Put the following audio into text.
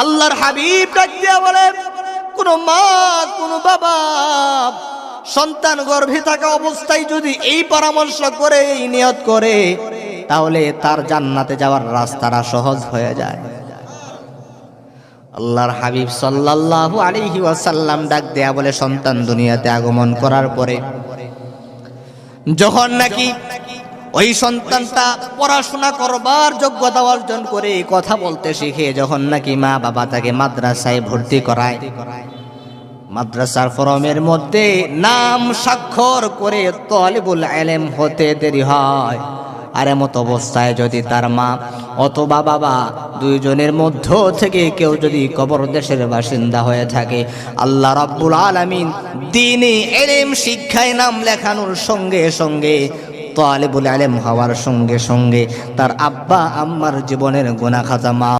আল্লাহর হাবিব ডাক দিয়া বলে, কোন মা কোন বাবা সন্তান গর্ভে থাকা অবস্থায় যদি এই পরামর্শ করে, এই নিয়ত করে, তাহলে তার জান্নাতে যাওয়ার রাস্তাটা সহজ হয়ে যায়। আল্লাহর হাবিব সাল্লাল্লাহু আলাইহি ওয়াসাল্লাম ডাক দেয়া বলে, সন্তান দুনিয়াতে আগমন করার পরে যখন নাকি ওই সন্তানটা পড়াশোনা করবার যোগ্যতা অর্জন করে, কথা বলতে শিখে, যখন নাকি মা বাবা তাকে মাদ্রাসায় ভর্তি করায়, মাদ্রাসার ফরমের মধ্যে নাম স্বাক্ষর করে তালিবুল ইলম হতে দেরি হয়। আর এমত অবস্থায় যদি তার মা অথবা বাবা দুইজনের মধ্য থেকে কেউ যদি কবর দেশের বাসিন্দা হয়ে থাকে, আল্লাহ রাব্বুল আলামিন দ্বীনি ইলম শিক্ষায় নাম লেখানোর সঙ্গে সঙ্গে, তালিবুল ইলম হওয়ার সঙ্গে সঙ্গে তার আব্বা আম্মার জীবনের গুনাহ খাতা মাফ